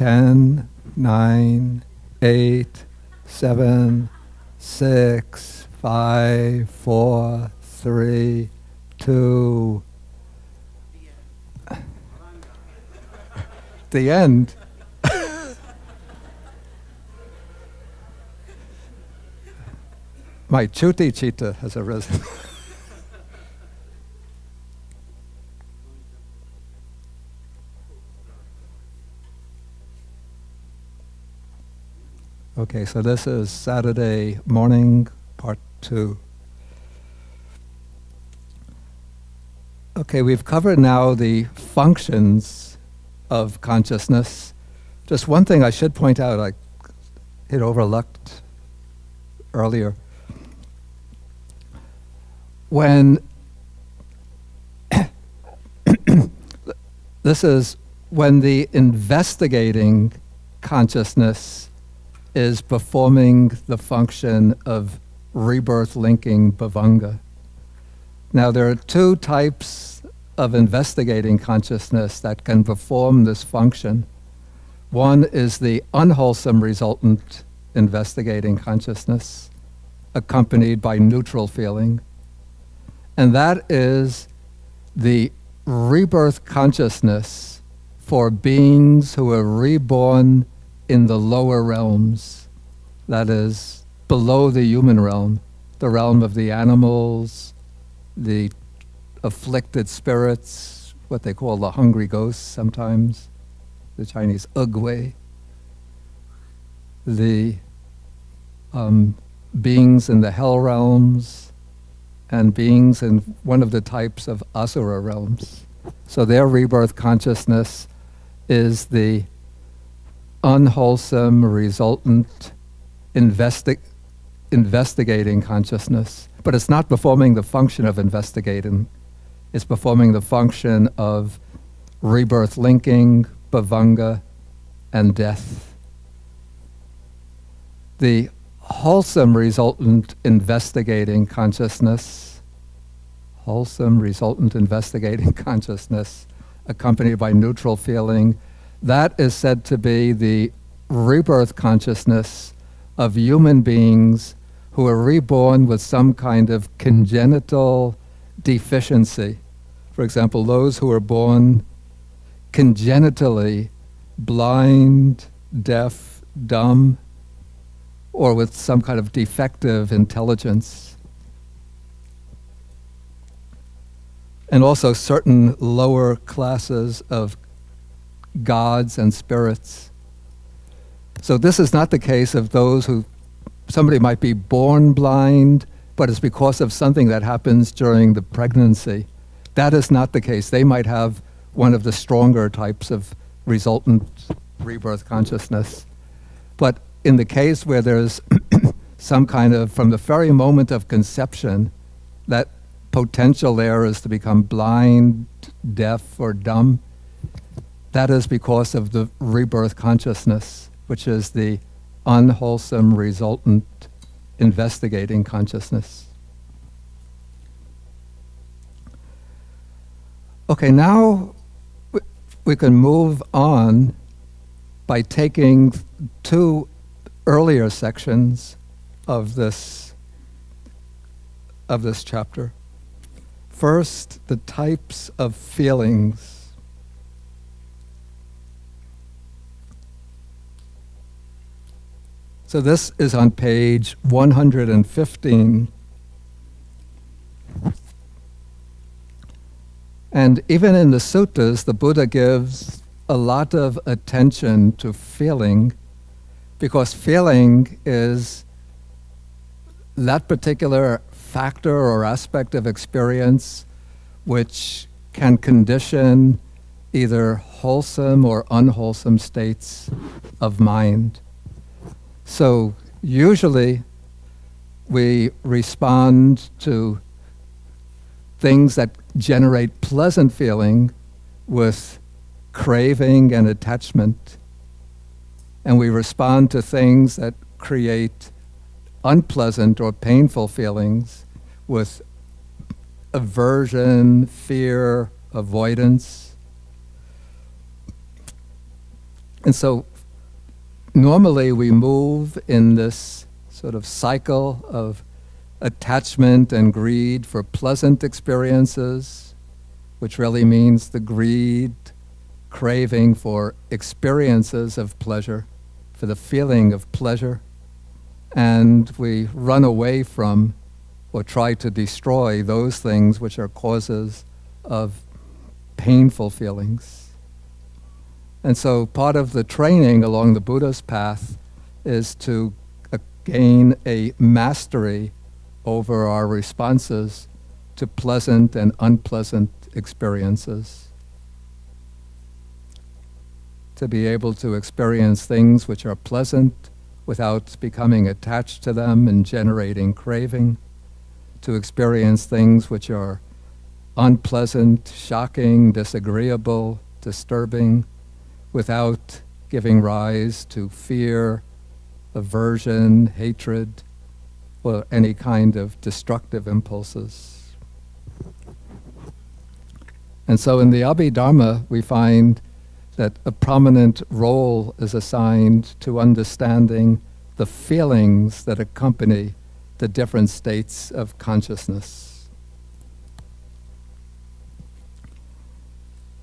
10, 9, 8, 7, 6, 5, 4, 3, 2. The end. My Chuti Chita has arisen. Okay, so this is Saturday morning, part 2. Okay, we've covered now the functions of consciousness. Just one thing I should point out, I had overlooked earlier. When this is when the investigating consciousness is performing the function of rebirth linking bhavanga. Now there are two types of investigating consciousness that can perform this function. One is the unwholesome resultant investigating consciousness, accompanied by neutral feeling. And that is the rebirth consciousness for beings who are reborn in the lower realms, that is, below the human realm, the realm of the animals, the afflicted spirits, what they call the hungry ghosts sometimes, the Chinese ugwei, the beings in the hell realms, and beings in one of the types of asura realms. So their rebirth consciousness is the unwholesome resultant investigating consciousness. But it's not performing the function of investigating. It's performing the function of rebirth linking, bhavanga, and death. The wholesome resultant investigating consciousness, accompanied by neutral feeling, that is said to be the rebirth consciousness of human beings who are reborn with some kind of congenital deficiency. For example, those who are born congenitally blind, deaf, dumb, or with some kind of defective intelligence. And also certain lower classes of gods and spirits. So this is not the case of those who, somebody might be born blind, but it's because of something that happens during the pregnancy. That is not the case. They might have one of the stronger types of resultant rebirth consciousness. But in the case where there's some kind of, from the very moment of conception, that potential there is to become blind, deaf, or dumb, that is because of the rebirth consciousness, which is the unwholesome resultant investigating consciousness. Okay, now we can move on by taking two earlier sections of this chapter. First, the types of feelings. So this is on page 115. And even in the suttas, the Buddha gives a lot of attention to feeling, because feeling is that particular factor or aspect of experience which can condition either wholesome or unwholesome states of mind. So usually we respond to things that generate pleasant feeling with craving and attachment, and we respond to things that create unpleasant or painful feelings with aversion, fear, avoidance. And so normally we move in this sort of cycle of attachment and greed for pleasant experiences, which really means the greed, craving for experiences of pleasure, for the feeling of pleasure, and we run away from or try to destroy those things which are causes of painful feelings. And so part of the training along the Buddha's path is to gain a mastery over our responses to pleasant and unpleasant experiences. To be able to experience things which are pleasant without becoming attached to them and generating craving. To experience things which are unpleasant, shocking, disagreeable, disturbing, without giving rise to fear, aversion, hatred, or any kind of destructive impulses. And so in the Abhidhamma, we find that a prominent role is assigned to understanding the feelings that accompany the different states of consciousness.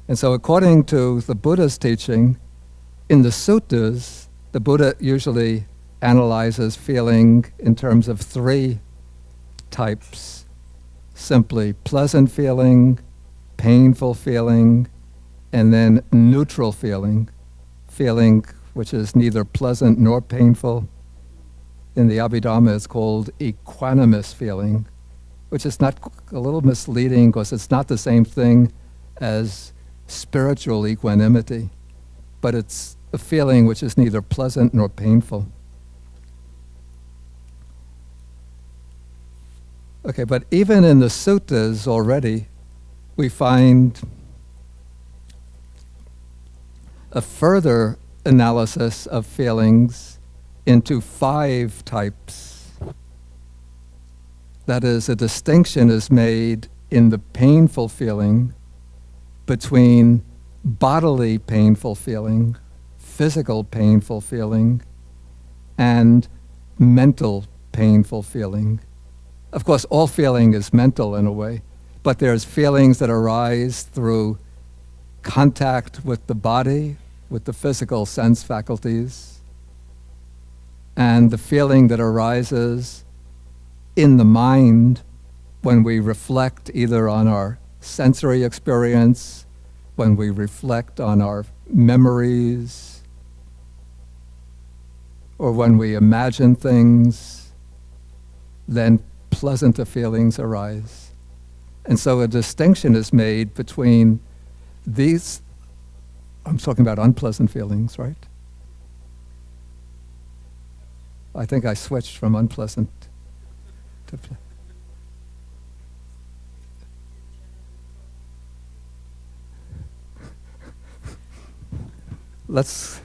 And so according to the Buddha's teaching, in the suttas, the Buddha usually analyzes feeling in terms of three types: simply pleasant feeling, painful feeling, and then neutral feeling, feeling which is neither pleasant nor painful. In the Abhidhamma, it's called equanimous feeling, which is not a little misleading because it's not the same thing as spiritual equanimity, but it's a feeling which is neither pleasant nor painful. Okay, but even in the suttas already, we find a further analysis of feelings into 5 types. That is, a distinction is made in the painful feeling between bodily painful feeling, physical painful feeling, and mental painful feeling. Of course, all feeling is mental in a way, but there's feelings that arise through contact with the body, with the physical sense faculties, and the feeling that arises in the mind when we reflect either on our sensory experience, when we reflect on our memories, or when we imagine things, then pleasanter feelings arise. And so a distinction is made between these, I'm talking about unpleasant feelings, right? I think I switched from unpleasant to let's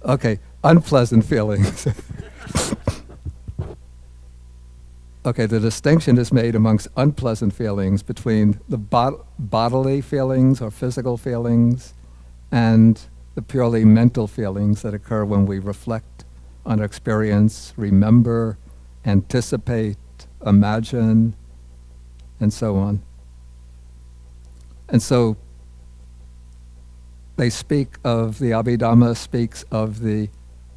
okay, unpleasant feelings. Okay, the distinction is made amongst unpleasant feelings between the bodily feelings or physical feelings and the purely mental feelings that occur when we reflect on experience, remember, anticipate, imagine, and so on. And so they speak of, the Abhidhamma speaks of the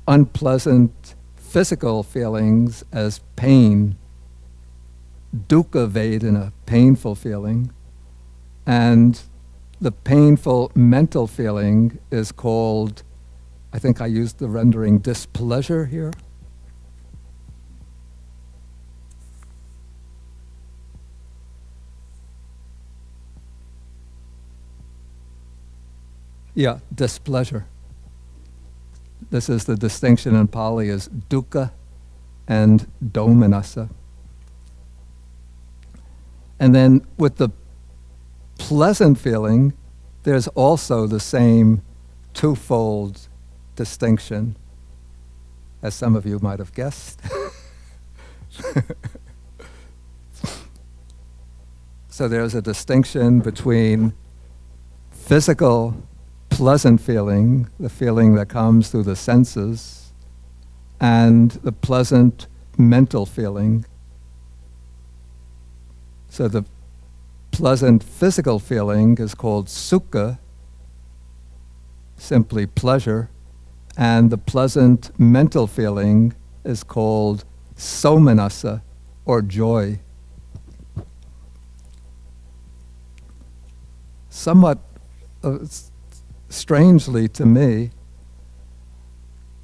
unpleasant physical feelings as pain, dukkha vedana, painful feeling, and the painful mental feeling is called, I think I used the rendering displeasure here. Yeah, displeasure. This is the distinction in Pali as dukkha and domanassa. And then with the pleasant feeling, there's also the same twofold distinction, as some of you might have guessed. So there's a distinction between physical, pleasant feeling, the feeling that comes through the senses, and the pleasant mental feeling. So the pleasant physical feeling is called sukha, simply pleasure, and the pleasant mental feeling is called somanassa, or joy. Somewhat strangely to me,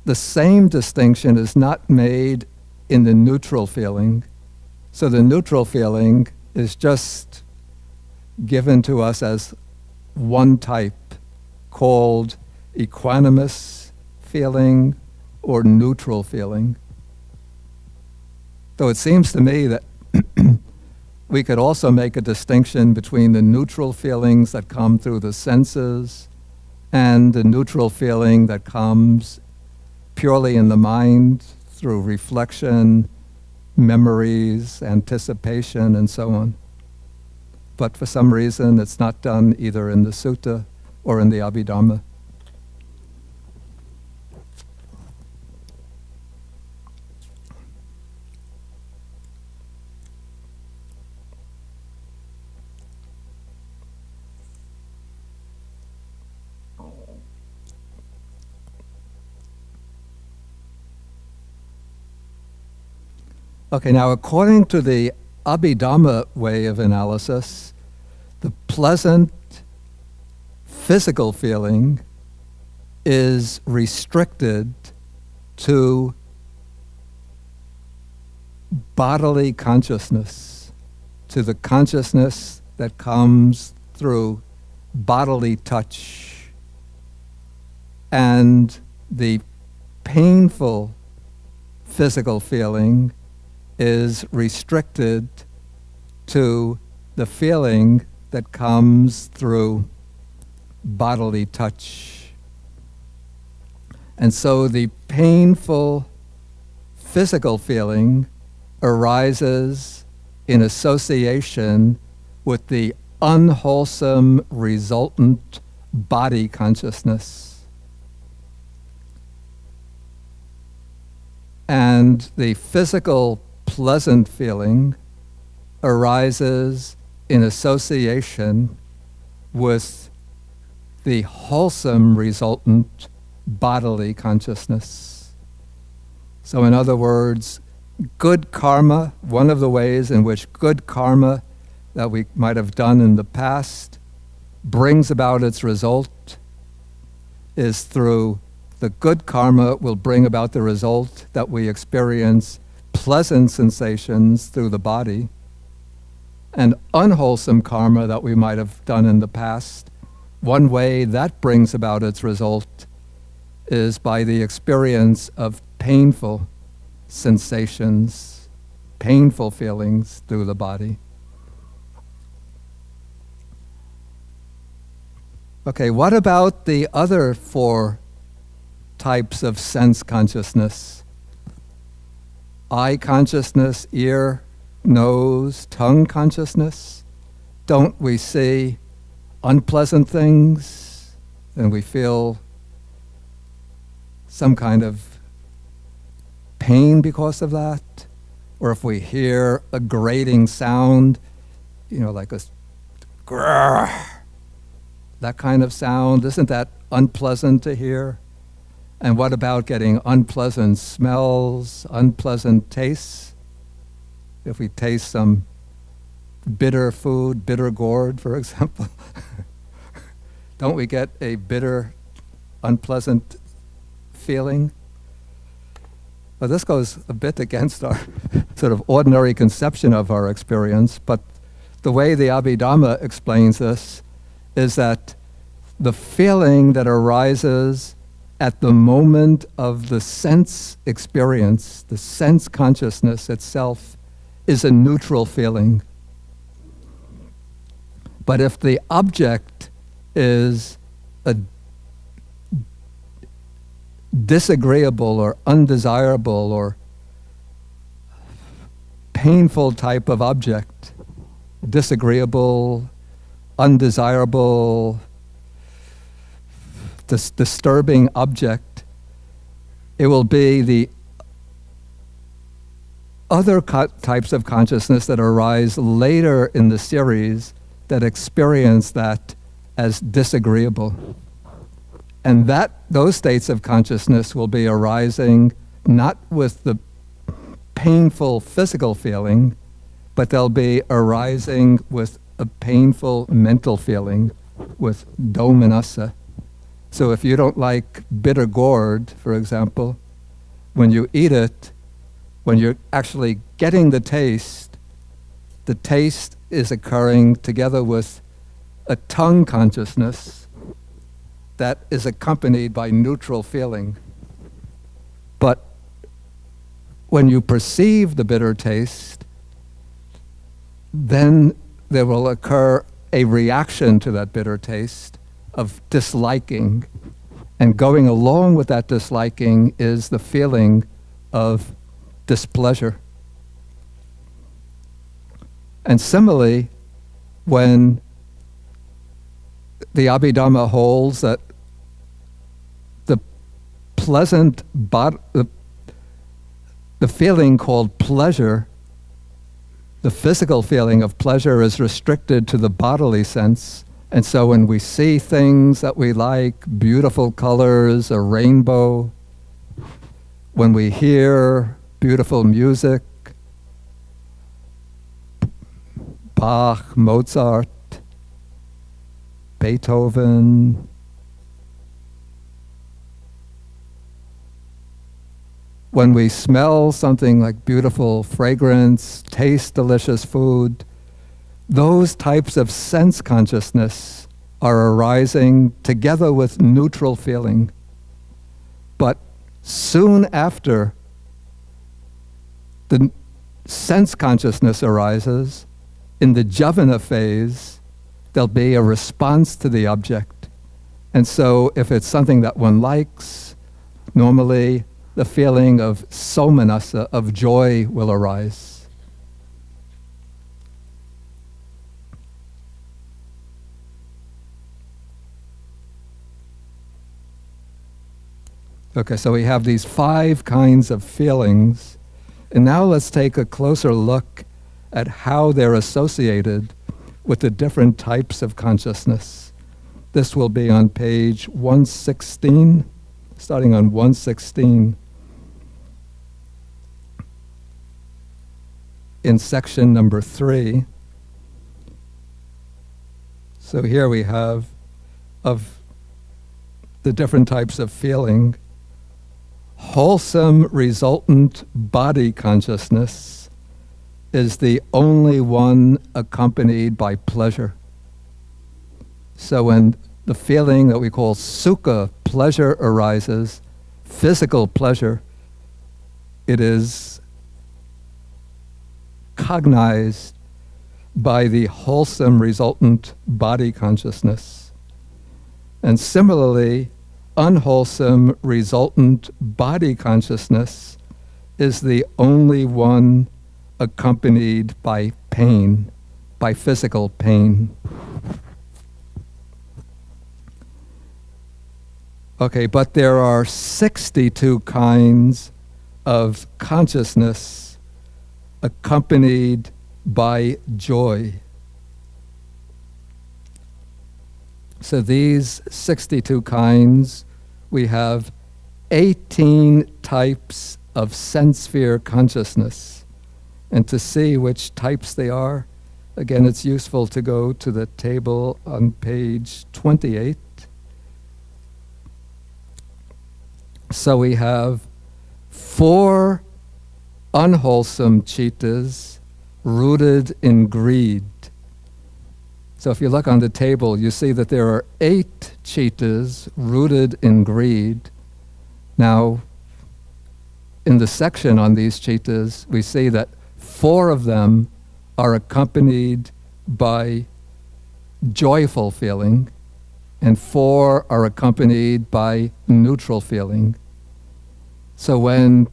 the same distinction is not made in the neutral feeling. So the neutral feeling is just given to us as one type, called equanimous feeling or neutral feeling. So it seems to me that we could also make a distinction between the neutral feelings that come through the senses and the neutral feeling that comes purely in the mind through reflection, memories, anticipation, and so on. But for some reason, it's not done either in the sutta or in the Abhidhamma. Okay, now according to the Abhidhamma way of analysis, the pleasant physical feeling is restricted to bodily consciousness, to the consciousness that comes through bodily touch. And the painful physical feeling is restricted to the feeling that comes through bodily touch. And so the painful physical feeling arises in association with the unwholesome resultant body consciousness. And the physical pleasant feeling arises in association with the wholesome resultant bodily consciousness. So in other words, good karma, one of the ways in which good karma that we might have done in the past brings about its result is through the good karma will bring about the result that we experience pleasant sensations through the body, and unwholesome karma that we might have done in the past, one way that brings about its result is by the experience of painful sensations, painful feelings through the body. Okay, what about the other four types of sense consciousness? Eye consciousness, ear, nose, tongue consciousness. Don't we see unpleasant things and we feel some kind of pain because of that? Or if we hear a grating sound, you know, like a grrr, that kind of sound, isn't that unpleasant to hear? And what about getting unpleasant smells, unpleasant tastes? If we taste some bitter food, bitter gourd, for example, don't we get a bitter, unpleasant feeling? Well, this goes a bit against our sort of ordinary conception of our experience, but the way the Abhidhamma explains this is that the feeling that arises at the moment of the sense experience, the sense consciousness itself, is a neutral feeling. But if the object is a disagreeable or undesirable or painful type of object, disagreeable, undesirable, disturbing object. It will be the other types of consciousness that arise later in the series that experience that as disagreeable. And those states of consciousness will be arising not with the painful physical feeling, but they'll be arising with a painful mental feeling, with domanassa. So if you don't like bitter gourd, for example, when you eat it, when you're actually getting the taste is occurring together with a tongue consciousness that is accompanied by neutral feeling. But when you perceive the bitter taste, then there will occur a reaction to that bitter taste of disliking. And going along with that disliking is the feeling of displeasure. And similarly, when the Abhidhamma holds that the pleasant, the feeling called pleasure, the physical feeling of pleasure is restricted to the bodily sense. And so when we see things that we like, beautiful colors, a rainbow, when we hear beautiful music, Bach, Mozart, Beethoven, when we smell something like beautiful fragrance, taste delicious food, those types of sense consciousness are arising together with neutral feeling. But soon after the sense consciousness arises, in the jhavana phase, there'll be a response to the object. And so if it's something that one likes, normally the feeling of somanassa, of joy, will arise. Okay, so we have these 5 kinds of feelings. And now let's take a closer look at how they're associated with the different types of consciousness. This will be on page 116, starting on 116, in section number 3. So here we have of the different types of feeling. Wholesome resultant body consciousness is the only one accompanied by pleasure. So when the feeling that we call sukha, pleasure, arises, physical pleasure, it is cognized by the wholesome resultant body consciousness. And similarly, unwholesome resultant body consciousness is the only one accompanied by pain, by physical pain. Okay, but there are 62 kinds of consciousness accompanied by joy. So these 62 kinds, we have 18 types of sense sphere consciousness. And to see which types they are, again, it's useful to go to the table on page 28. So we have 4 unwholesome chittas rooted in greed. So if you look on the table, you see that there are 8 chittas rooted in greed. Now, in the section on these chittas, we see that 4 of them are accompanied by joyful feeling, and 4 are accompanied by neutral feeling. So when,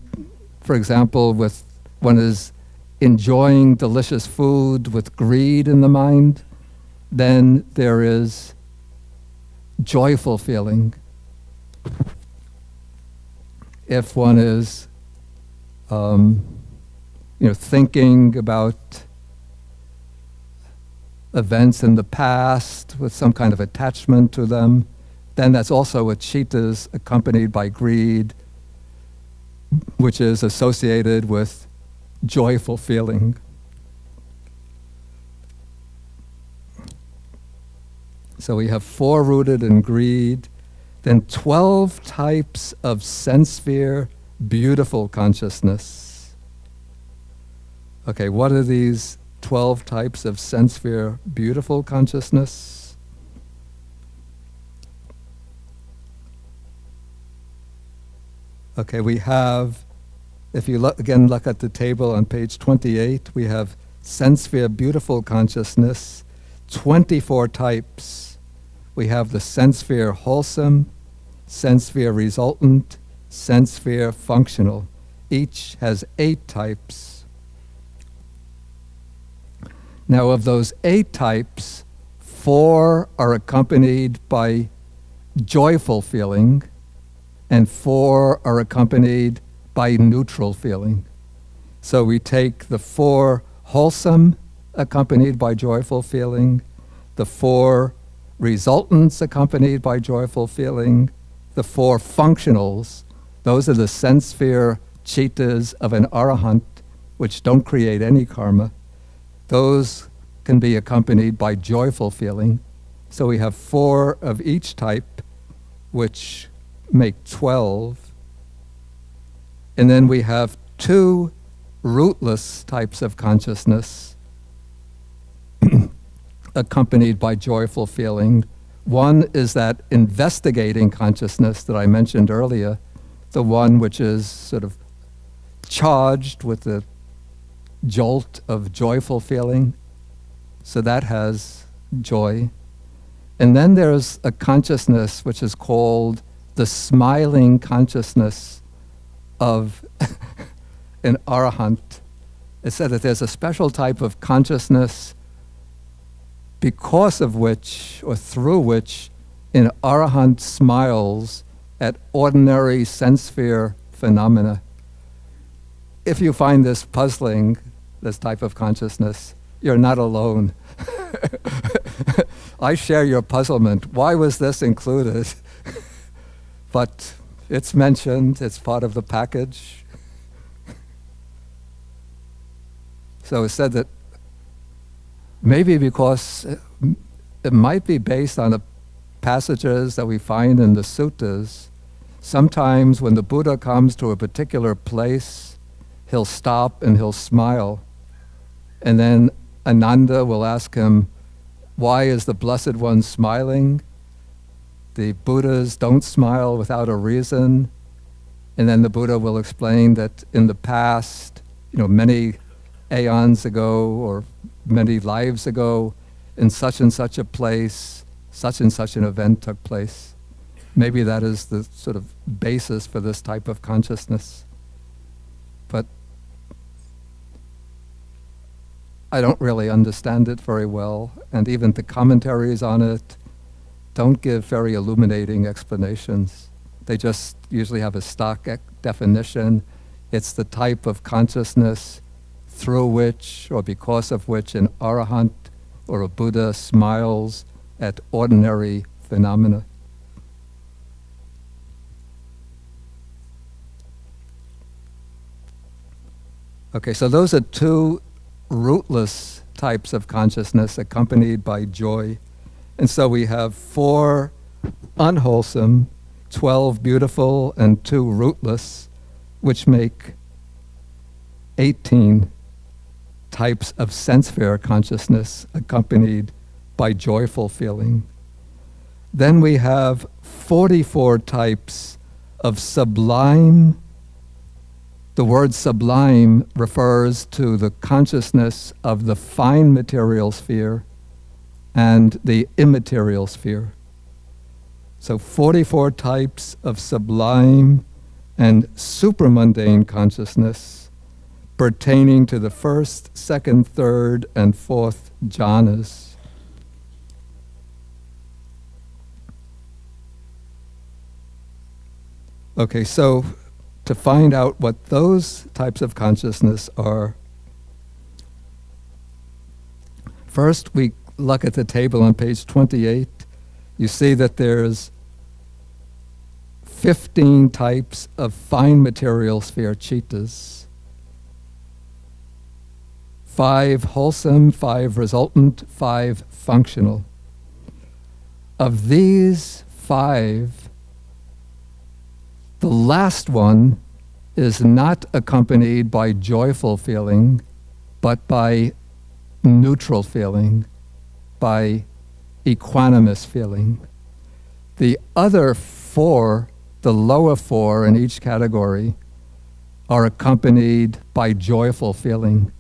for example, one is enjoying delicious food with greed in the mind, then there is joyful feeling. If one is thinking about events in the past with some kind of attachment to them, then that's also a citta accompanied by greed, which is associated with joyful feeling. So we have 4 rooted in greed, then 12 types of sense sphere beautiful consciousness. Okay, what are these 12 types of sense sphere beautiful consciousness? Okay, we have, if you look at the table on page 28, we have sense sphere beautiful consciousness, 24 types. We have the sense sphere wholesome, sense sphere resultant, sense sphere functional. Each has 8 types. Now, of those 8 types, 4 are accompanied by joyful feeling, and 4 are accompanied by neutral feeling. So we take the 4 wholesome accompanied by joyful feeling, the 4 resultants accompanied by joyful feeling, the 4 functionals, those are the sense sphere cittas of an arahant, which don't create any karma. Those can be accompanied by joyful feeling. So we have 4 of each type, which make 12. And then we have 2 rootless types of consciousness accompanied by joyful feeling. One is that investigating consciousness that I mentioned earlier, the one which is sort of charged with the jolt of joyful feeling. So that has joy. And then there's a consciousness which is called the smiling consciousness of an arahant. It said that there's a special type of consciousness because of which, or through which, an arahant smiles at ordinary sense sphere phenomena. If you find this puzzling, this type of consciousness, you're not alone. I share your puzzlement. Why was this included? But it's mentioned, it's part of the package. So it said that maybe because it might be based on the passages that we find in the suttas. Sometimes when the Buddha comes to a particular place, he'll stop and he'll smile. And then Ananda will ask him, why is the Blessed One smiling? The Buddhas don't smile without a reason. And then the Buddha will explain that in the past, many aeons ago or many lives ago, in such and such a place, such and such an event took place. Maybe that is the sort of basis for this type of consciousness. But I don't really understand it very well, and even the commentaries on it don't give very illuminating explanations. They just usually have a stock definition. It's the type of consciousness through which or because of which an arahant or a Buddha smiles at ordinary phenomena. Okay, so those are 2 rootless types of consciousness accompanied by joy. And so we have 4 unwholesome, 12 beautiful, and 2 rootless, which make 18 types of sense sphere consciousness accompanied by joyful feeling. Then we have 44 types of sublime. The word sublime refers to the consciousness of the fine material sphere and the immaterial sphere. So 44 types of sublime and supramundane consciousness, pertaining to the first, second, third, and fourth jhanas. Okay, so to find out what those types of consciousness are, first we look at the table on page 28. You see that there's 15 types of fine material sphere chittas. 5 wholesome, 5 resultant, 5 functional. Of these 5, the last one is not accompanied by joyful feeling, but by neutral feeling, by equanimous feeling. The other 4, the lower 4 in each category, are accompanied by joyful feeling.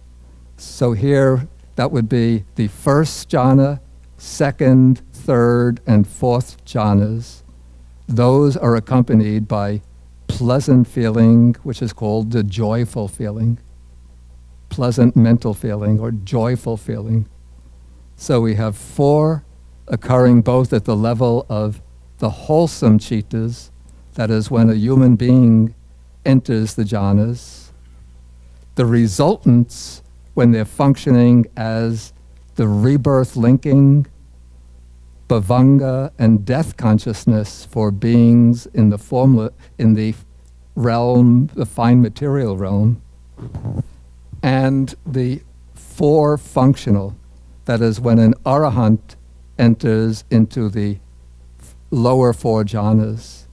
So here, that would be the first jhana, second, third, and fourth jhanas. Those are accompanied by pleasant feeling, which is called the joyful feeling, pleasant mental feeling or joyful feeling. So we have 4 occurring both at the level of the wholesome chittas, that is when a human being enters the jhanas, the resultants when they're functioning as the rebirth linking, bhavanga, and death consciousness for beings in the formula, in the realm, the fine material realm, and the 4 functional, that is when an arahant enters into the lower 4 jhanas,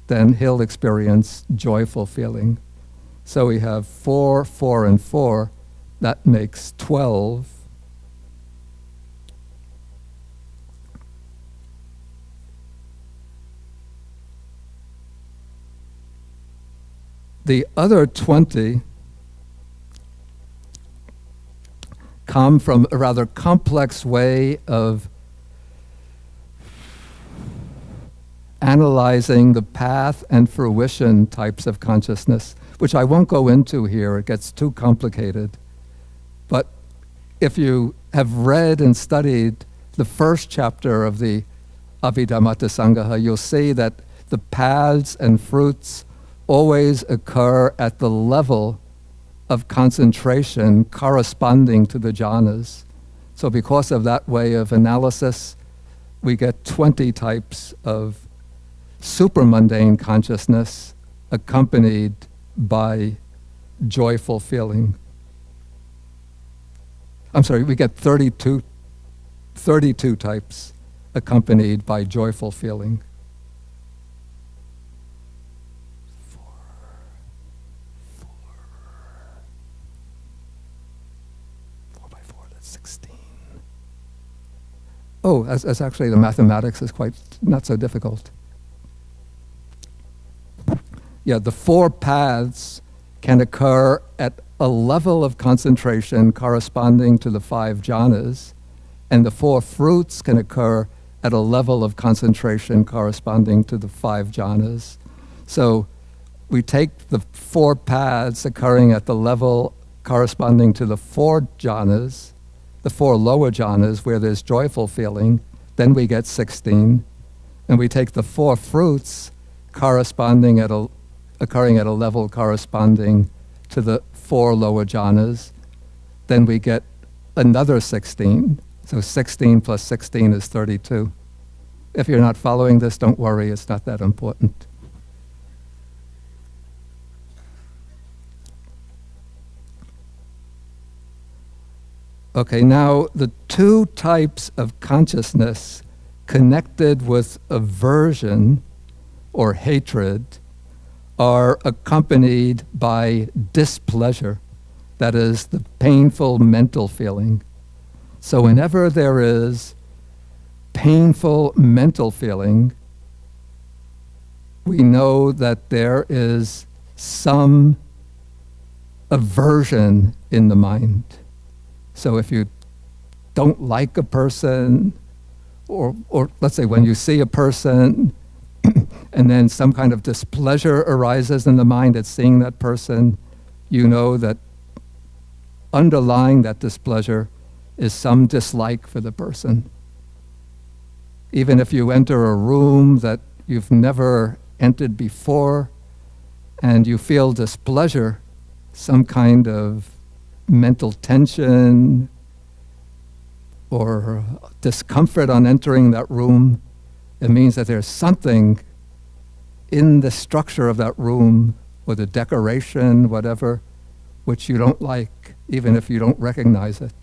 then he'll experience joyful feeling. So we have 4, 4, and 4. That makes 12. The other 20 come from a rather complex way of analyzing the path and fruition types of consciousness, which I won't go into here. It gets too complicated. But if you have read and studied the first chapter of the Abhidhamma Sangaha, you'll see that the paths and fruits always occur at the level of concentration corresponding to the jhanas. So because of that way of analysis, we get 20 types of supramundane consciousness accompanied by joyful feeling. I'm sorry, we get 32 types accompanied by joyful feeling. 4 by 4, that's 16. Oh, that's actually, the mathematics is quite not so difficult. Yeah, the 4 paths can occur at a level of concentration corresponding to the 5 jhanas, and the 4 fruits can occur at a level of concentration corresponding to the 5 jhanas. So we take the 4 paths occurring at the level corresponding to the 4 jhanas, the 4 lower jhanas where there's joyful feeling, then we get 16. And we take the 4 fruits corresponding at occurring at a level corresponding to the 4 lower jhanas, then we get another 16. So 16 plus 16 is 32. If you're not following this, don't worry, it's not that important. Okay, now the 2 types of consciousness connected with aversion or hatred are accompanied by displeasure, that is, the painful mental feeling. So whenever there is painful mental feeling, we know that there is some aversion in the mind. So if you don't like a person, or let's say when you see a person, and then some kind of displeasure arises in the mind at seeing that person, you know that underlying that displeasure is some dislike for the person. Even if you enter a room that you've never entered before and you feel displeasure, some kind of mental tension or discomfort on entering that room, it means that there's something in the structure of that room or the decoration, whatever, which you don't like, even if you don't recognize it.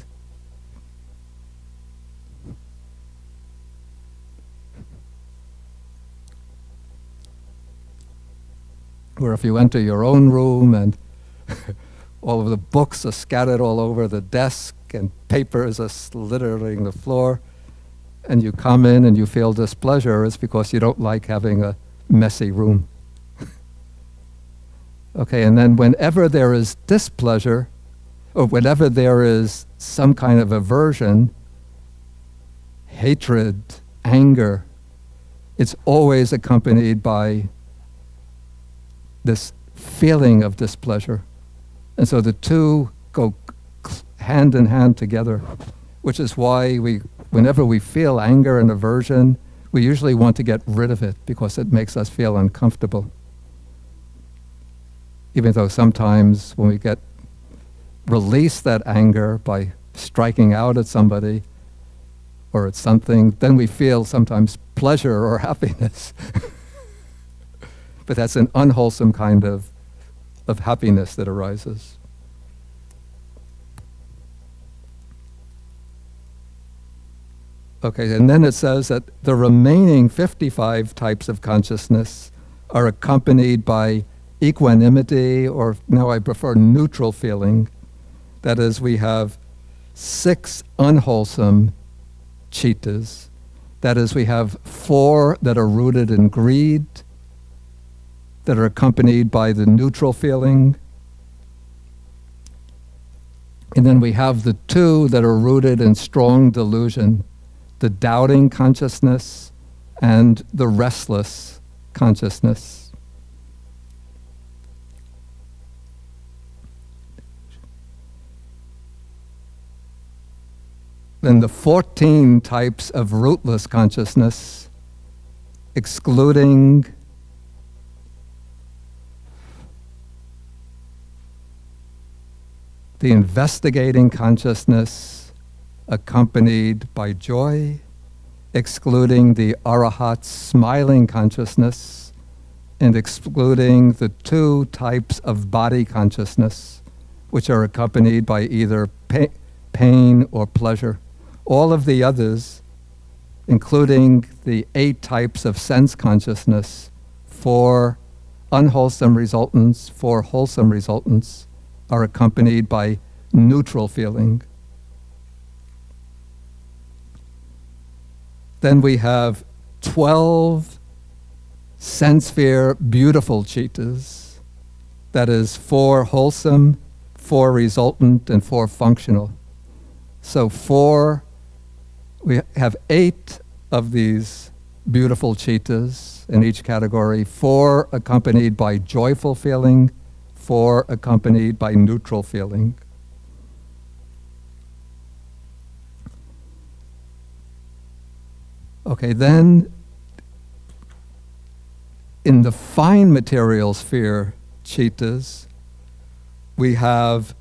Or if you enter your own room and all of the books are scattered all over the desk and papers are littering the floor, and you come in and you feel displeasure, it's because you don't like having a messy room. Okay, and then whenever there is displeasure, or whenever there is some kind of aversion, hatred, anger, it's always accompanied by this feeling of displeasure. And so the two go hand in hand together, which is why whenever we feel anger and aversion, we usually want to get rid of it because it makes us feel uncomfortable. Even though sometimes when we release that anger by striking out at somebody or at something, then we feel sometimes pleasure or happiness. But that's an unwholesome kind of happiness that arises. Okay, and then it says that the remaining 55 types of consciousness are accompanied by equanimity, or now I prefer neutral feeling. That is, we have 6 unwholesome chittas. That is, we have 4 that are rooted in greed, that are accompanied by the neutral feeling. And then we have the 2 that are rooted in strong delusion, the doubting consciousness and the restless consciousness. Then the 14 types of rootless consciousness, excluding the investigating consciousness accompanied by joy, excluding the arahat's smiling consciousness, and excluding the 2 types of body consciousness, which are accompanied by either pain or pleasure. All of the others, including the 8 types of sense consciousness, 4 unwholesome resultants, 4 wholesome resultants, are accompanied by neutral feeling. Then we have 12 sense sphere beautiful chittas. That is 4 wholesome, 4 resultant, and 4 functional. So we have 8 of these beautiful chittas in each category, 4 accompanied by joyful feeling, 4 accompanied by neutral feeling. Okay, then in the fine material sphere chittas, we have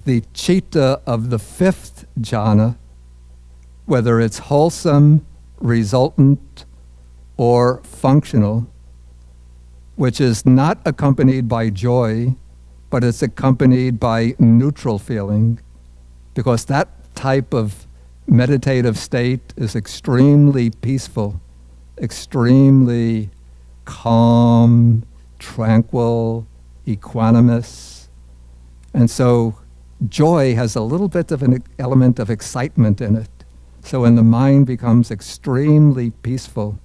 the chitta of the 5th jhana, whether it's wholesome, resultant, or functional, which is not accompanied by joy, but it's accompanied by neutral feeling, because that type of meditative state is extremely peaceful, extremely calm, tranquil, equanimous. And so joy has a little bit of an element of excitement in it. So when the mind becomes extremely peaceful,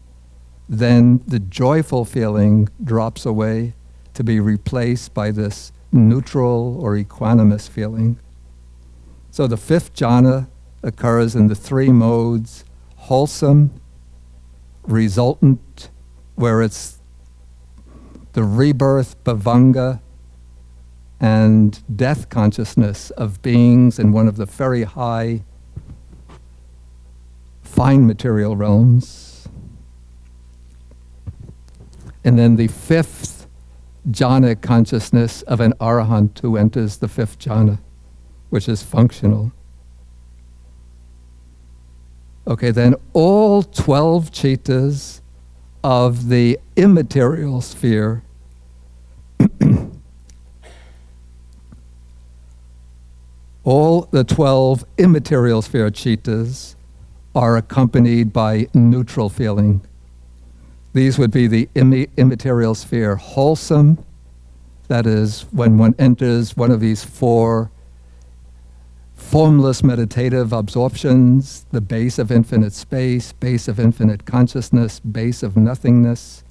then the joyful feeling drops away to be replaced by this neutral or equanimous feeling. So the 5th jhana occurs in the 3 modes: wholesome, resultant, where it's the rebirth, bhavanga, and death consciousness of beings in one of the very high fine material realms. And then the fifth jhana consciousness of an arahant who enters the fifth jhana, which is functional. Okay, then all 12 chittas of the immaterial sphere all the 12 immaterial sphere chittas are accompanied by neutral feeling. These would be the immaterial sphere wholesome, that is, when one enters one of these four formless meditative absorptions, the base of infinite space, base of infinite consciousness, base of nothingness,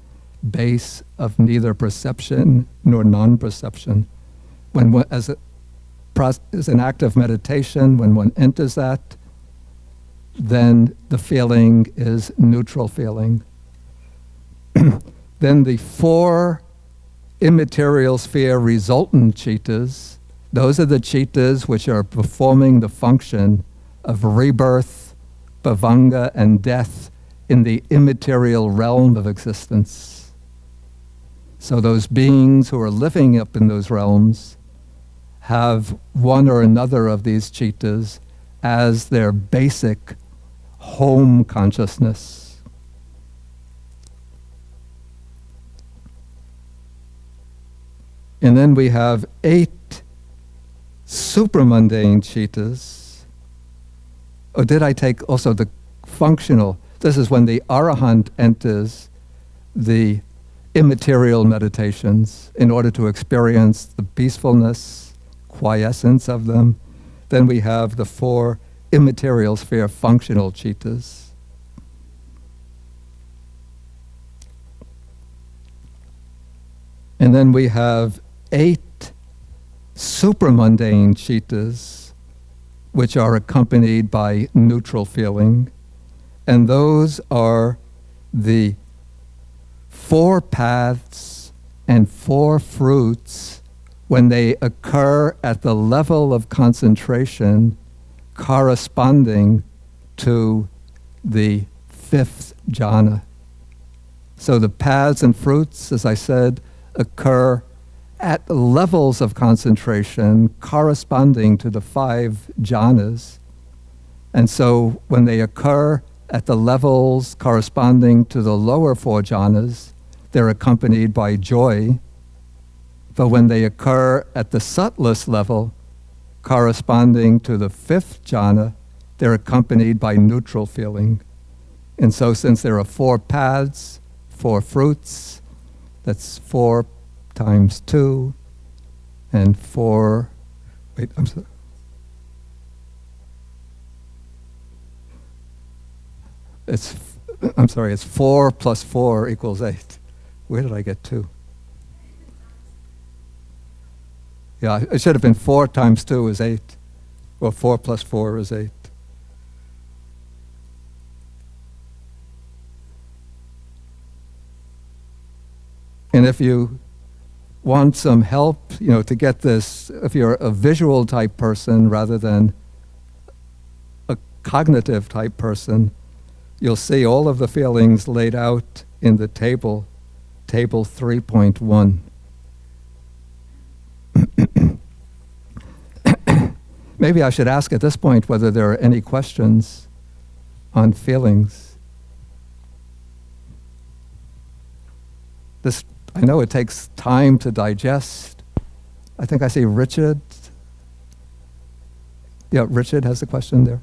base of neither perception nor non-perception. When one, as an act of meditation, when one enters that, then the feeling is neutral feeling. Then the four immaterial sphere resultant chittas, those are the chittas which are performing the function of rebirth, bhavanga, and death in the immaterial realm of existence. So those beings who are living up in those realms have one or another of these chittas as their basic home consciousness. And then we have 8 supramundane chittas. Or did I take also the functional? This is when the arahant enters the immaterial meditations in order to experience the peacefulness, quiescence of them. Then we have the 4 immaterial sphere functional chittas. And then we have 8 supramundane chittas, which are accompanied by neutral feeling. And those are the 4 paths and 4 fruits when they occur at the level of concentration corresponding to the 5th jhana. So the paths and fruits, as I said, occur at levels of concentration corresponding to the 5 jhanas. And so when they occur at the levels corresponding to the lower 4 jhanas, they're accompanied by joy. But when they occur at the subtlest level corresponding to the 5th jhana, they're accompanied by neutral feeling. And so since there are 4 paths, 4 fruits, that's 4 times 2, and 4, wait, I'm sorry. It's 4 plus 4 equals 8. Where did I get 2? Yeah, it should have been 4 times 2 is 8. Or 4 plus 4 is 8. And if you want some help, to get this, if you're a visual type person rather than a cognitive type person, you'll see all of the feelings laid out in the table 3.1. Maybe I should ask at this point whether there are any questions on feelings. I know it takes time to digest. I think I see Richard. Yeah, Richard has a question there.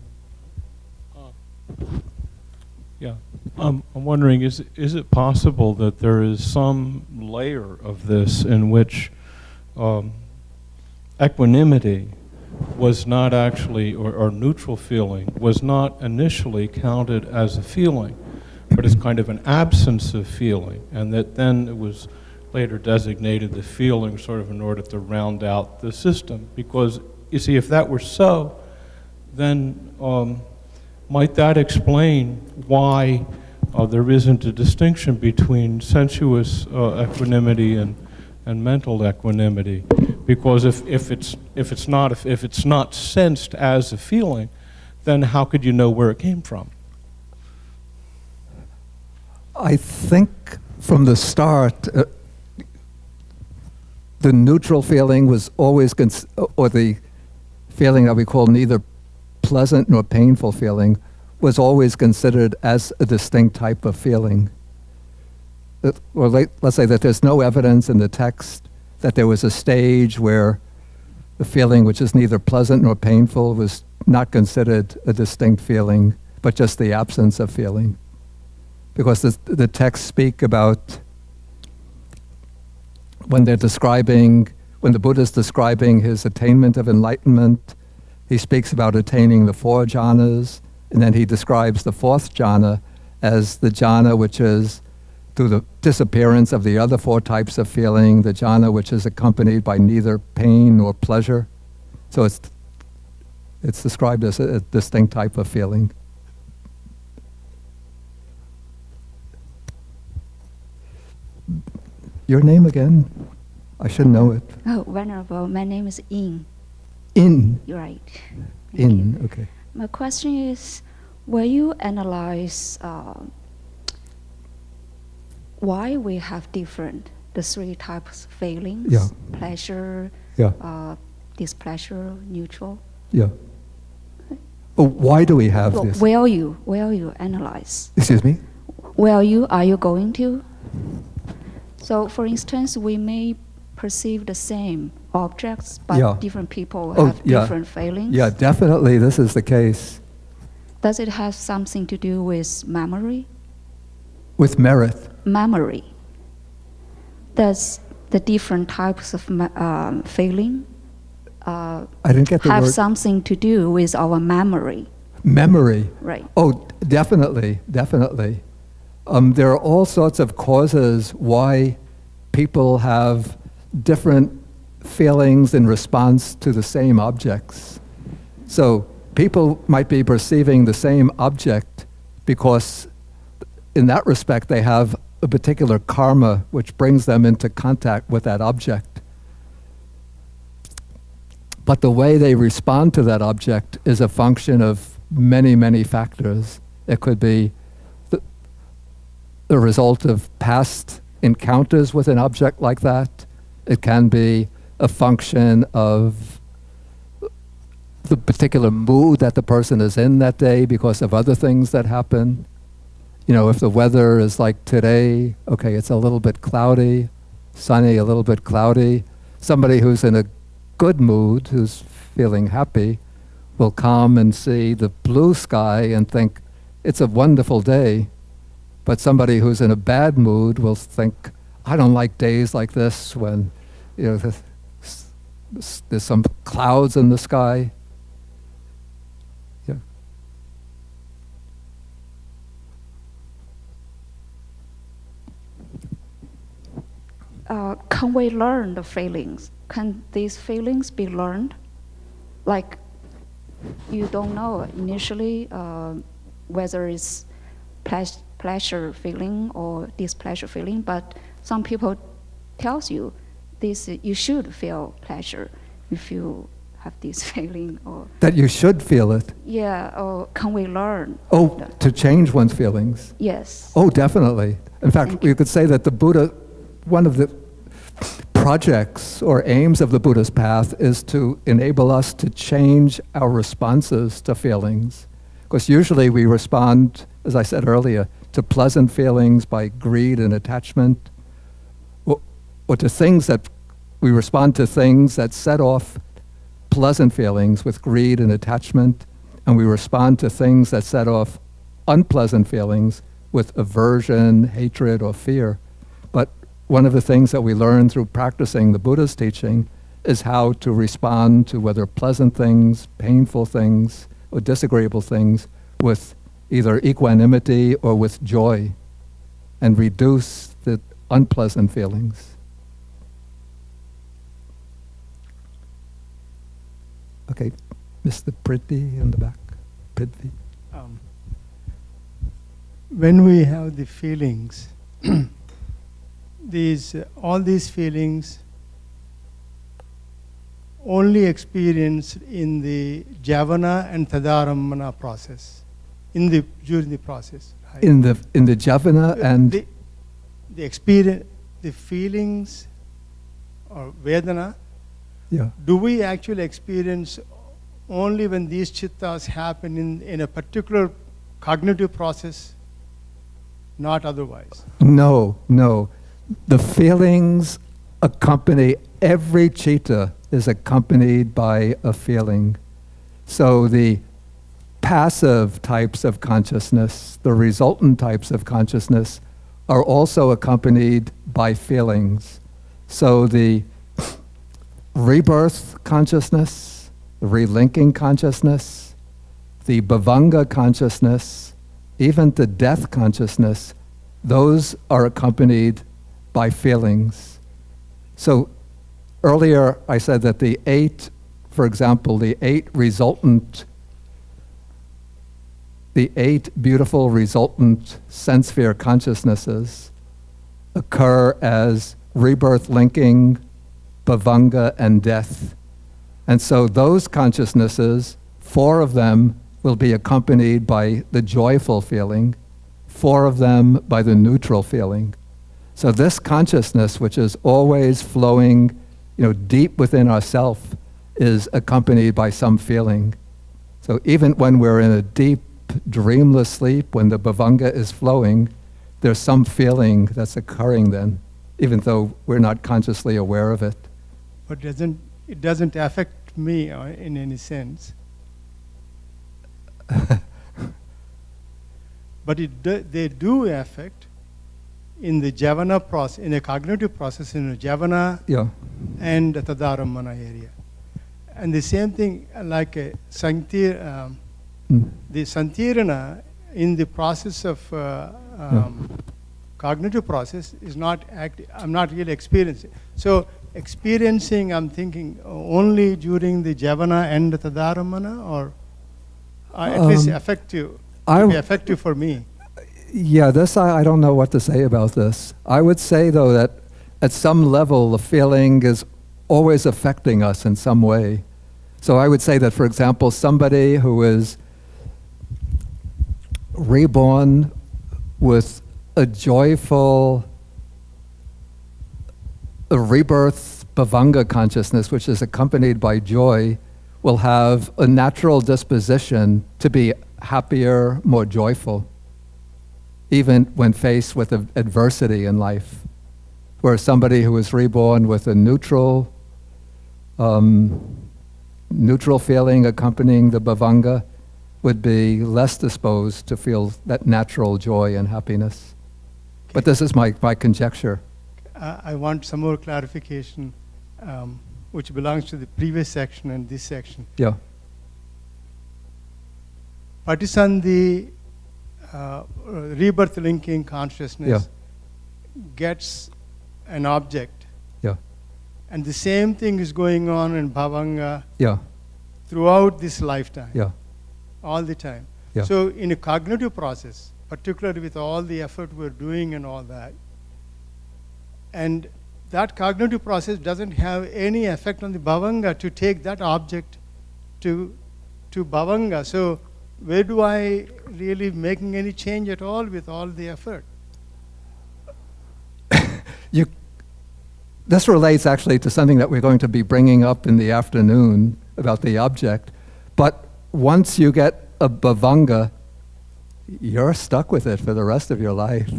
Yeah, I'm wondering, is it possible that there is some layer of this in which equanimity was not actually, or neutral feeling, was not initially counted as a feeling, but as kind of an absence of feeling, and that then it was later designated the feeling sort of in order to round out the system? Because, you see, if that were so, then might that explain why there isn't a distinction between sensuous equanimity and mental equanimity? Because if it's not sensed as a feeling, then how could you know where it came from? I think from the start, the neutral feeling was always, or the feeling that we call neither pleasant nor painful feeling, was always considered as a distinct type of feeling. Or let's say that there's no evidence in the text that there was a stage where the feeling which is neither pleasant nor painful was not considered a distinct feeling, but just the absence of feeling. Because the texts speak about when the Buddha is describing his attainment of enlightenment, he speaks about attaining the 4 jhanas, and then he describes the 4th jhana as the jhana which is through the disappearance of the other 4 types of feeling, the jhana which is accompanied by neither pain nor pleasure. So it's described as a distinct type of feeling. Your name again? I should know it. Oh, Venerable, my name is In. In? You're right. In, okay. My question is, will you analyze why we have the 3 types of feelings? Yeah. Pleasure, Yeah. displeasure, neutral. Yeah. Oh, why do we have this? Will you analyze? Excuse me? Are you going to? So, for instance, we may perceive the same objects, but different people have different feelings. Yeah, definitely this is the case. Does it have something to do with memory? With merit. Memory. Does the different types of feeling I didn't get the have word. something to do with our memory? Memory. Right. Oh, definitely, definitely. There are all sorts of causes why people have different feelings in response to the same objects. So people might be perceiving the same object because in that respect they have a particular karma which brings them into contact with that object. But the way they respond to that object is a function of many, many factors. It could be the result of past encounters with an object like that. It can be a function of the particular mood that the person is in that day because of other things that happen. You know, if the weather is like today, okay, it's a little bit cloudy, sunny, a little bit cloudy. Somebody who's in a good mood, who's feeling happy, will come and see the blue sky and think, it's a wonderful day. But somebody who's in a bad mood will think, I don't like days like this when, you know, there's some clouds in the sky. Can we learn the feelings? Can these feelings be learned? Like, you don't know initially whether it's pleasure feeling or displeasure feeling, but some people tells you this, you should feel pleasure if you have this feeling, or that you should feel it. Yeah, or can we learn? Oh, to change one's feelings. Yes. Oh, definitely. In fact, you could say that the Buddha, one of the projects or aims of the Buddha's path is to enable us to change our responses to feelings. Because usually we respond, as I said earlier, to pleasant feelings by greed and attachment, or to things that we respond to things that set off pleasant feelings with greed and attachment, and we respond to things that set off unpleasant feelings with aversion, hatred, or fear. But one of the things that we learn through practicing the Buddha's teaching is how to respond to whether pleasant things, painful things, or disagreeable things with either equanimity or with joy, and reduce the unpleasant feelings. Okay, Mr. Prithvi in the back. Prithvi. When we have the feelings, all these feelings only experienced in the Javana and Tadaramana process, during the process. Right? In the Javana and the experience, the feelings or Vedana, yeah. do we actually experience only when these chittas happen in a particular cognitive process, not otherwise? No. The feelings accompany, every chitta is accompanied by a feeling. So the passive types of consciousness, the resultant types of consciousness, are also accompanied by feelings. So the rebirth consciousness, the relinking consciousness, the bhavanga consciousness, even the death consciousness, those are accompanied by feelings. So earlier I said that the 8, for example, the 8 beautiful resultant sense sphere consciousnesses occur as rebirth, linking, bhavanga, and death. And so those consciousnesses, 4 of them will be accompanied by the joyful feeling, 4 of them by the neutral feeling. So this consciousness, which is always flowing, deep within ourself, is accompanied by some feeling. So even when we're in a deep, dreamless sleep, when the bhavanga is flowing, there's some feeling that's occurring then, even though we're not consciously aware of it. But it doesn't affect me in any sense. But they do affect in the Javana process, in a cognitive process, in the Javana and the Tadaramana area. And the same thing like the Santirana in the process of cognitive process is not I'm not really experiencing. So experiencing, I'm thinking, only during the Javana and the Tadaramana, or at least effective, be effective for me. Yeah, I don't know what to say about this. I would say, though, that at some level the feeling is always affecting us in some way. So I would say that, for example, somebody who is reborn with a joyful rebirth bhavanga consciousness, which is accompanied by joy, will have a natural disposition to be happier, more joyful, even when faced with adversity in life. Whereas somebody who is reborn with a neutral feeling accompanying the bhavanga would be less disposed to feel that natural joy and happiness. Okay. But this is my conjecture. I want some more clarification, which belongs to the previous section and this section. Yeah. Patisandhi, rebirth linking consciousness gets an object. Yeah. And the same thing is going on in bhavanga throughout this lifetime. Yeah. All the time. Yeah. So in a cognitive process, particularly with all the effort we're doing and all that, and that cognitive process doesn't have any effect on the bhavanga to take that object to bhavanga. So where do I really making any change at all with all the effort? This relates actually to something that we're going to be bringing up in the afternoon about the object. But once you get a bhavanga, you're stuck with it for the rest of your life.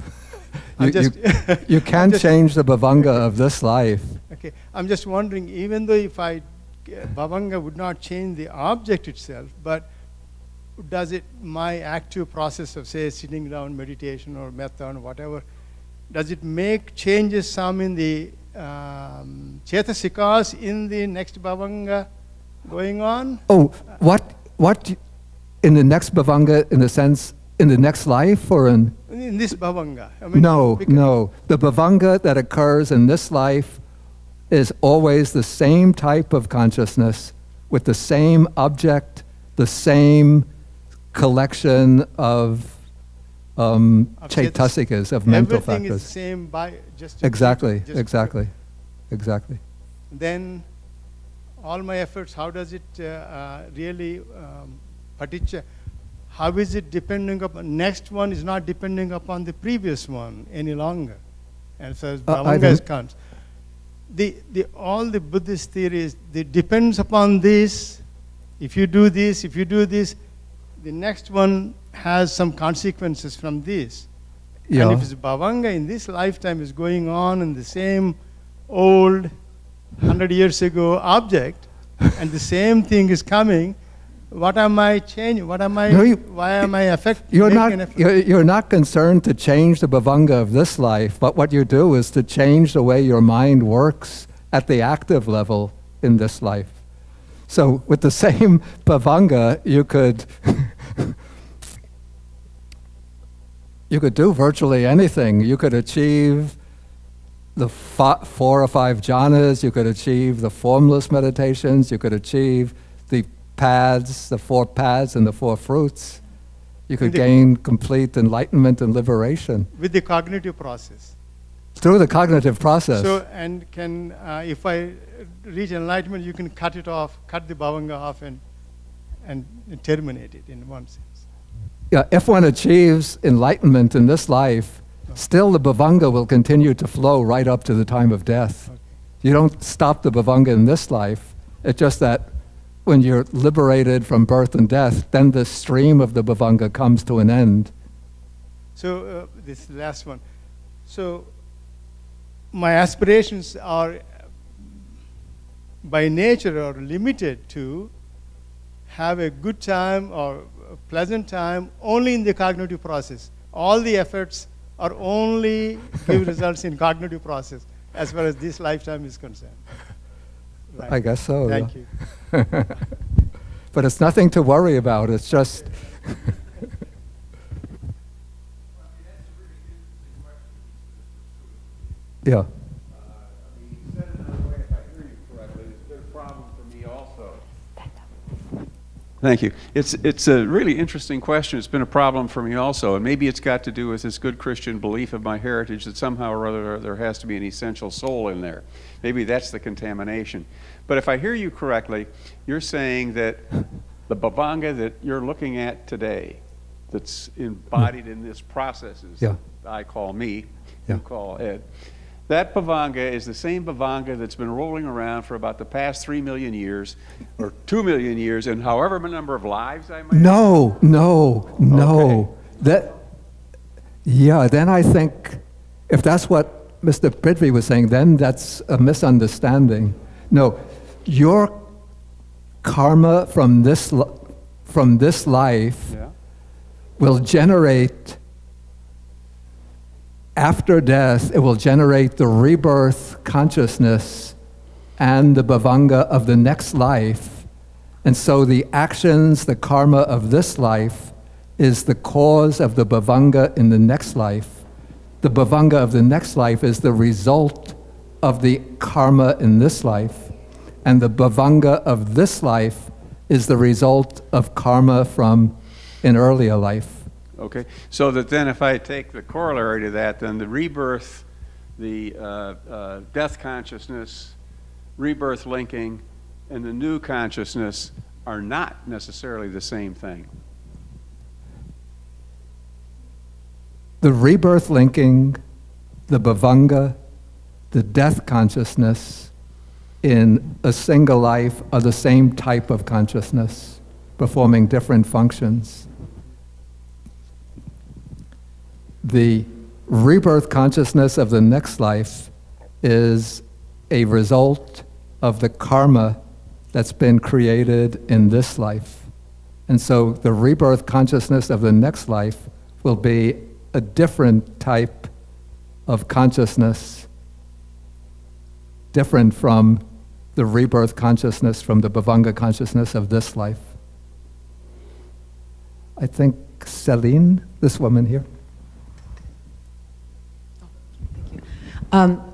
You can't change the bhavanga of this life. Okay, I'm just wondering, even though if bhavanga would not change the object itself, but does it, my active process of, say, sitting down, meditation or metta or whatever, does it make changes some in the chetasikas in the next bhavanga going on? Oh, what in the next bhavanga, in the sense, in the next life or in this bhavanga? I mean, no. The bhavanga that occurs in this life is always the same type of consciousness with the same object, the same collection of chaitasikas, of mental factors. Everything is the same by just exactly. Then all my efforts, how does it really paticca? How is it depending upon, next one is not depending upon the previous one any longer. And so as Bhavanga comes. All the Buddhist theories, it depends upon this. If you do this, the next one has some consequences from this. Yeah. And if it's Bhavanga in this lifetime is going on in the same old 100 years ago object, and the same thing is coming, what am I changing? Why am I affecting? You're not concerned to change the Bhavanga of this life, but what you do is to change the way your mind works at the active level in this life. So with the same Bhavanga, you could you could do virtually anything. You could achieve the 4 or 5 jhanas, you could achieve the formless meditations, you could achieve the paths, the 4 paths and the 4 fruits. You could gain complete enlightenment and liberation. With the cognitive process. Through the cognitive process. So, and can, if I reach enlightenment, you can cut it off, cut the Bhavanga off and terminate it in one sense. Yeah, if one achieves enlightenment in this life, still the Bhavanga will continue to flow right up to the time of death. Okay. You don't stop the Bhavanga in this life. It's just that when you're liberated from birth and death, then the stream of the Bhavanga comes to an end. So this last one. So my aspirations are by nature are limited to have a good time or a pleasant time only in the cognitive process. All the efforts are only give results in cognitive process as far as this lifetime is concerned. Right. I guess so. Thank you. But it's nothing to worry about. It's just... Yeah. You said it another way, if I hear you correctly, it's been a problem for me also. Thank you. It's a really interesting question. It's been a problem for me also, and maybe it's got to do with this good Christian belief of my heritage that somehow or other there has to be an essential soul in there. Maybe that's the contamination. But if I hear you correctly, you're saying that the Bhavanga that you're looking at today, that's embodied in this processes that I call me, you call Ed, that Bhavanga is the same Bhavanga that's been rolling around for about the past 3 million years, or 2 million years, and however many number of lives I might No. Okay. Then I think, if that's what Mr. Prithvi was saying, then that's a misunderstanding. No, your karma from this life will generate, after death, it will generate the rebirth consciousness and the Bhavanga of the next life. And so the actions, the karma of this life is the cause of the Bhavanga in the next life. The Bhavanga of the next life is the result of the karma in this life. And the Bhavanga of this life is the result of karma from an earlier life. Okay, so that then if I take the corollary to that, then the rebirth, the death consciousness, rebirth linking, and the new consciousness are not necessarily the same thing. The rebirth linking, the Bhavanga, the death consciousness in a single life are the same type of consciousness, performing different functions. The rebirth consciousness of the next life is a result of the karma that's been created in this life. And so the rebirth consciousness of the next life will be a different type of consciousness, different from the rebirth consciousness, from the Bhavanga consciousness of this life. I think Celine, this woman here.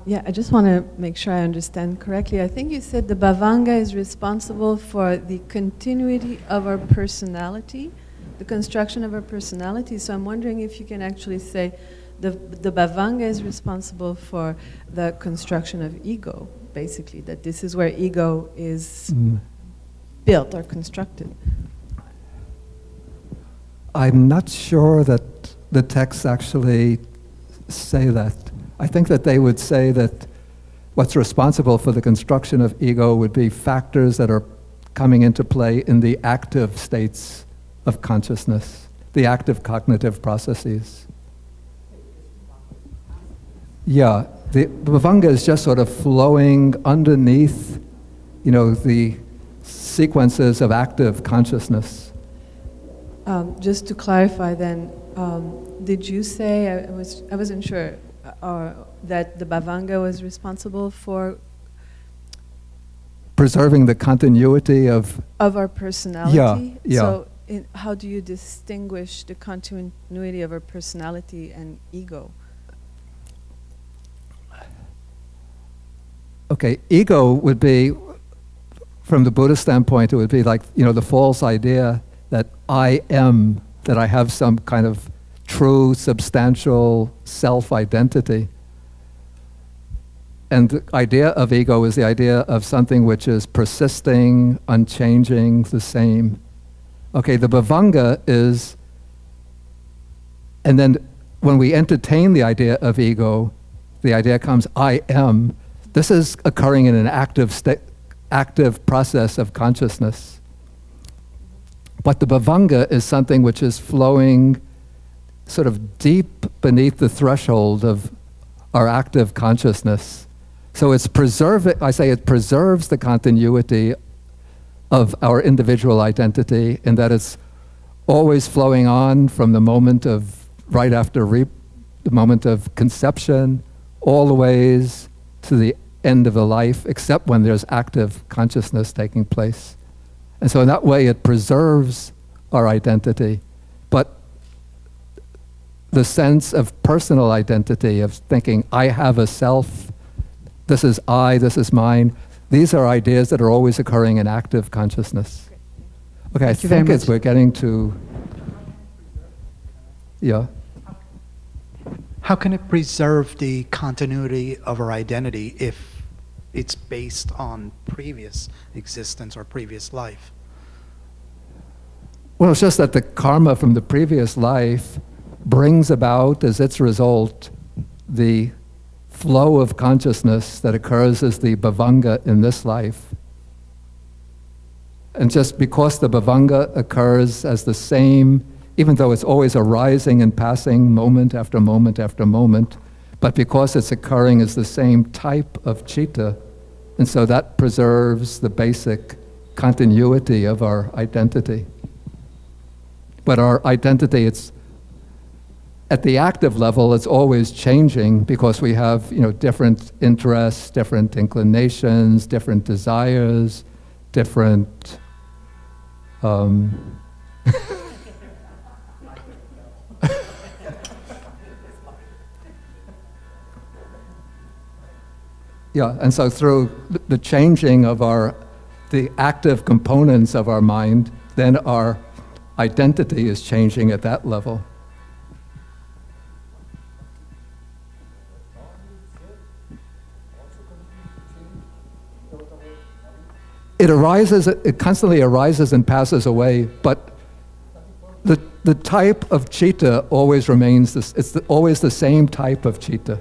Yeah, I just want to make sure I understand correctly. I think you said the Bhavanga is responsible for the continuity of our personality, the construction of our personality. So I'm wondering if you can actually say the Bhavanga is responsible for the construction of ego basically, that this is where ego is built or constructed. I'm not sure that the texts actually say that. I think that they would say that what's responsible for the construction of ego would be factors that are coming into play in the active states of consciousness, the active cognitive processes. Yeah, the bhavanga is just sort of flowing underneath, the sequences of active consciousness. Just to clarify then, did you say, I wasn't sure, that the bhavanga was responsible for preserving the continuity of our personality? Yeah. So how do you distinguish the continuity of our personality and ego? Okay, ego would be, from the Buddhist standpoint, it would be like, the false idea that I am, that I have some kind of true, substantial self-identity. And the idea of ego is the idea of something which is persisting, unchanging, the same. Okay, the bhavanga is, and then when we entertain the idea of ego, the idea comes, I am. This is occurring in an active process of consciousness. But the bhavanga is something which is flowing sort of deep beneath the threshold of our active consciousness. So it's it preserves the continuity of our individual identity in that it's always flowing on from the moment of, right after the moment of conception, all the ways to the end of the life, except when there's active consciousness taking place. And so in that way it preserves our identity. But the sense of personal identity, of thinking, I have a self, this is I, this is mine, these are ideas that are always occurring in active consciousness. Okay, I think we're getting to, yeah. How can it preserve the continuity of our identity if it's based on previous existence or previous life? Well, it's just that the karma from the previous life brings about as its result the flow of consciousness that occurs as the bhavanga in this life. And just because the bhavanga occurs as the same, even though it's always arising and passing moment after moment after moment, but because it's occurring as the same type of citta, and so that preserves the basic continuity of our identity. But our identity, it's at the active level, it's always changing because we have, different interests, different inclinations, different desires, different yeah, and so through the changing of the active components of our mind, then our identity is changing at that level. It constantly arises and passes away, but the type of citta always remains, it's always the same type of citta.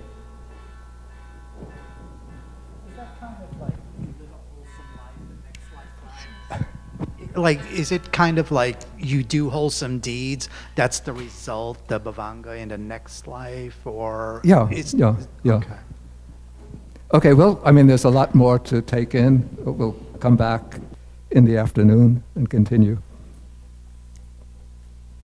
Like, is it kind of like you do wholesome deeds, that's the result, the bhavanga in the next life, or? Yeah. Okay. Okay, well, there's a lot more to take in. We'll come back in the afternoon and continue.